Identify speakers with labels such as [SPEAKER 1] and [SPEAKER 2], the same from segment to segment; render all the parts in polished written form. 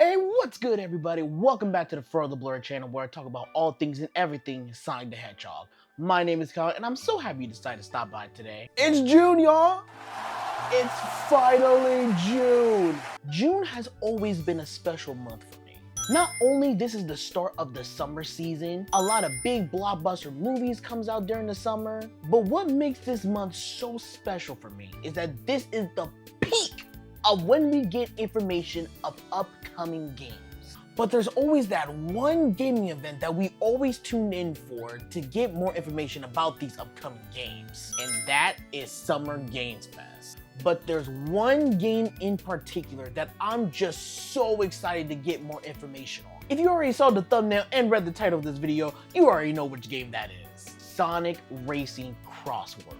[SPEAKER 1] Hey, what's good, everybody? Welcome back to the Further Blur channel, where I talk about all things and everything Sonic the Hedgehog. My name is Kyle, and I'm so happy you decided to stop by today. It's June, y'all! It's finally June! June has always been a special month for me. Not only this is the start of the summer season, a lot of big blockbuster movies comes out during the summer, but what makes this month so special for me is that this is the peak of when we get information of upcoming games. But there's always that one gaming event that we always tune in for to get more information about these upcoming games, and that is Summer Games Fest. But there's one game in particular that I'm just so excited to get more information on. If you already saw the thumbnail and read the title of this video, you already know which game that is. Sonic Racing Crossworld.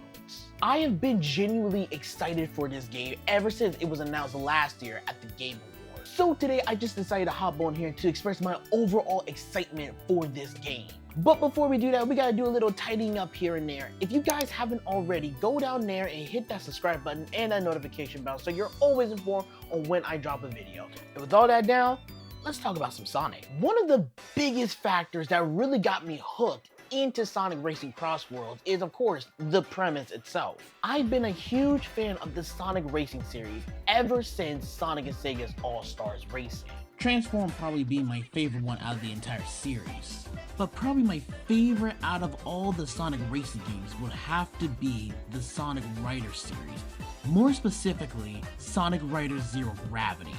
[SPEAKER 1] I have been genuinely excited for this game ever since it was announced last year at the Game Awards. So today I just decided to hop on here to express my overall excitement for this game. But before we do that, we gotta do a little tidying up here and there. If you guys haven't already, go down there and hit that subscribe button and that notification bell so you're always informed on when I drop a video. And with all that down, let's talk about some Sonic. One of the biggest factors that really got me hooked into Sonic Racing Crossworld is, of course, the premise itself. I've been a huge fan of the Sonic Racing series ever since Sonic and Sega's All-Stars Racing.
[SPEAKER 2] Transform probably being my favorite one out of the entire series. But probably my favorite out of all the Sonic Racing games would have to be the Sonic Riders series. More specifically, Sonic Riders Zero Gravity.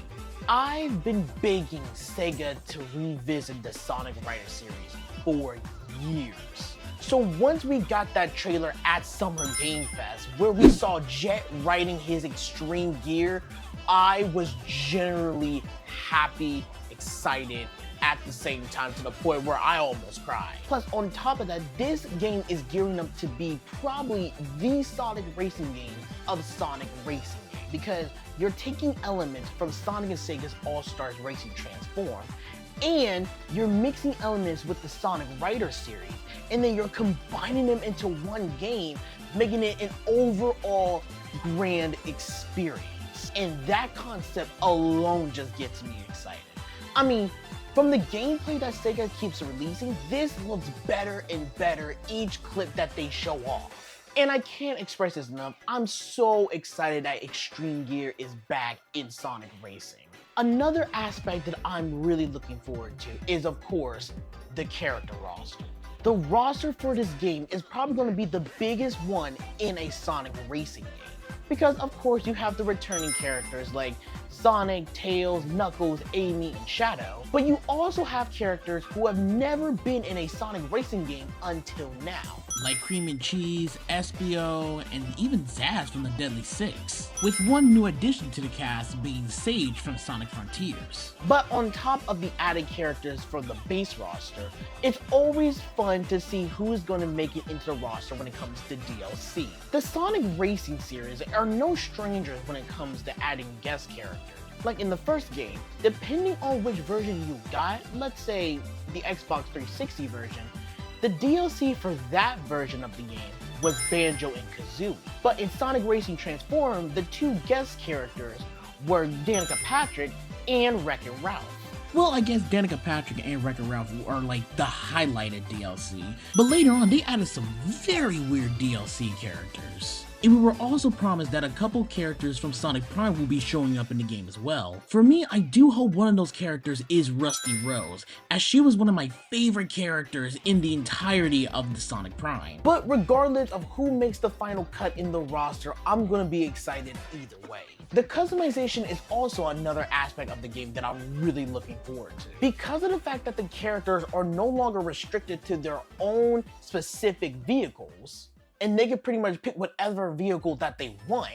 [SPEAKER 1] I've been begging Sega to revisit the Sonic Riders series for years. So once we got that trailer at Summer Game Fest where we saw Jet riding his extreme gear, I was generally happy, excited at the same time, to the point where I almost cried. Plus, on top of that, this game is gearing up to be probably the Sonic Racing game of Sonic Racing, because you're taking elements from Sonic and Sega's All-Stars Racing Transform, and you're mixing elements with the Sonic Riders series, and then you're combining them into one game, making it an overall grand experience. And that concept alone just gets me excited. I mean, from the gameplay that Sega keeps releasing, this looks better and better each clip that they show off. And I can't express this enough, I'm so excited that Extreme Gear is back in Sonic Racing. Another aspect that I'm really looking forward to is, of course, the character roster. The roster for this game is probably going to be the biggest one in a Sonic Racing game, because of course you have the returning characters like Sonic, Tails, Knuckles, Amy, and Shadow, but you also have characters who have never been in a Sonic Racing game until now.
[SPEAKER 2] Like Cream and Cheese, Espio, and even Zaz from the Deadly Six, with one new addition to the cast being Sage from Sonic Frontiers.
[SPEAKER 1] But on top of the added characters from the base roster, it's always fun to see who's going to make it into the roster when it comes to DLC. The Sonic Racing series are no strangers when it comes to adding guest characters. Like in the first game, depending on which version you got, let's say the Xbox 360 version, the DLC for that version of the game was Banjo and Kazooie. But in Sonic Racing Transform, the two guest characters were Danica Patrick and Wreck-It Ralph.
[SPEAKER 2] Well, I guess Danica Patrick and Wreck-It Ralph are like the highlighted DLC, but later on they added some very weird DLC characters. And we were also promised that a couple characters from Sonic Prime will be showing up in the game as well. For me, I do hope one of those characters is Rusty Rose, as she was one of my favorite characters in the entirety of the Sonic Prime.
[SPEAKER 1] But regardless of who makes the final cut in the roster, I'm gonna be excited either way. The customization is also another aspect of the game that I'm really looking forward to. Because of the fact that the characters are no longer restricted to their own specific vehicles, and they can pretty much pick whatever vehicle that they want,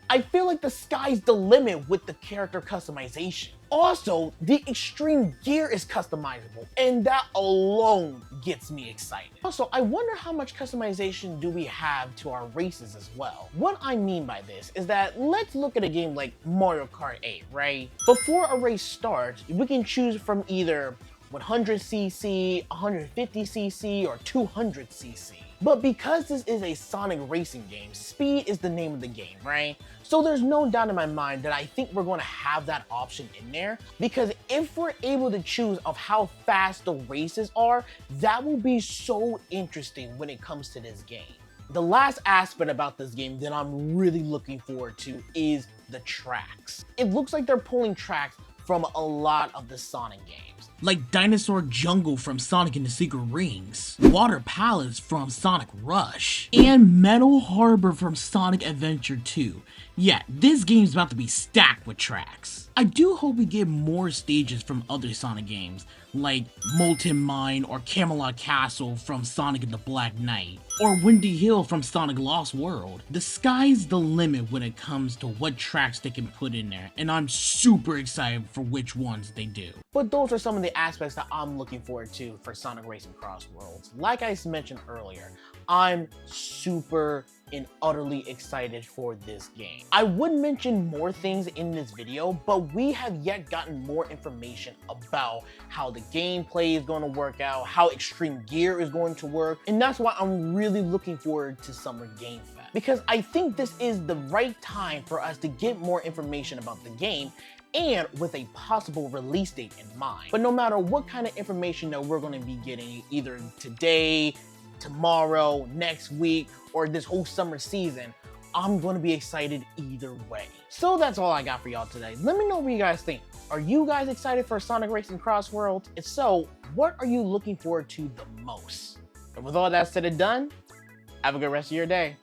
[SPEAKER 1] I feel like the sky's the limit with the character customization. Also, the extreme gear is customizable, and that alone gets me excited. Also, I wonder how much customization do we have to our races as well. What I mean by this is that let's look at a game like Mario Kart 8, right? Before a race starts, we can choose from either 100cc, 150cc, or 200cc. But because this is a Sonic racing game, speed is the name of the game, right? So there's no doubt in my mind that I think we're going to have that option in there, because if we're able to choose of how fast the races are, that will be so interesting when it comes to this game. The last aspect about this game that I'm really looking forward to is the tracks. It looks like they're pulling tracks from a lot of the Sonic games.
[SPEAKER 2] Like Dinosaur Jungle from Sonic and the Secret Rings, Water Palace from Sonic Rush, and Metal Harbor from Sonic Adventure 2. Yeah, this game's about to be stacked with tracks. I do hope we get more stages from other Sonic games, like Molten Mine or Camelot Castle from Sonic and the Black Knight, or Windy Hill from Sonic Lost World. The sky's the limit when it comes to what tracks they can put in there, and I'm super excited for which ones they do.
[SPEAKER 1] But those are some of the aspects that I'm looking forward to for Sonic Racing Crossworlds. Like I mentioned earlier, I'm super and utterly excited for this game. I would mention more things in this video, but we have yet gotten more information about how the gameplay is going to work out, how Extreme Gear is going to work, and that's why I'm really looking forward to Summer Game Fest, because I think this is the right time for us to get more information about the game, and with a possible release date in mind. But no matter what kind of information that we're going to be getting, either today, tomorrow, next week, or this whole summer season, I'm going to be excited either way. So that's all I got for y'all today. Let me know what you guys think. Are you guys excited for Sonic Racing Crossworld? If so, what are you looking forward to the most? And with all that said and done, have a good rest of your day.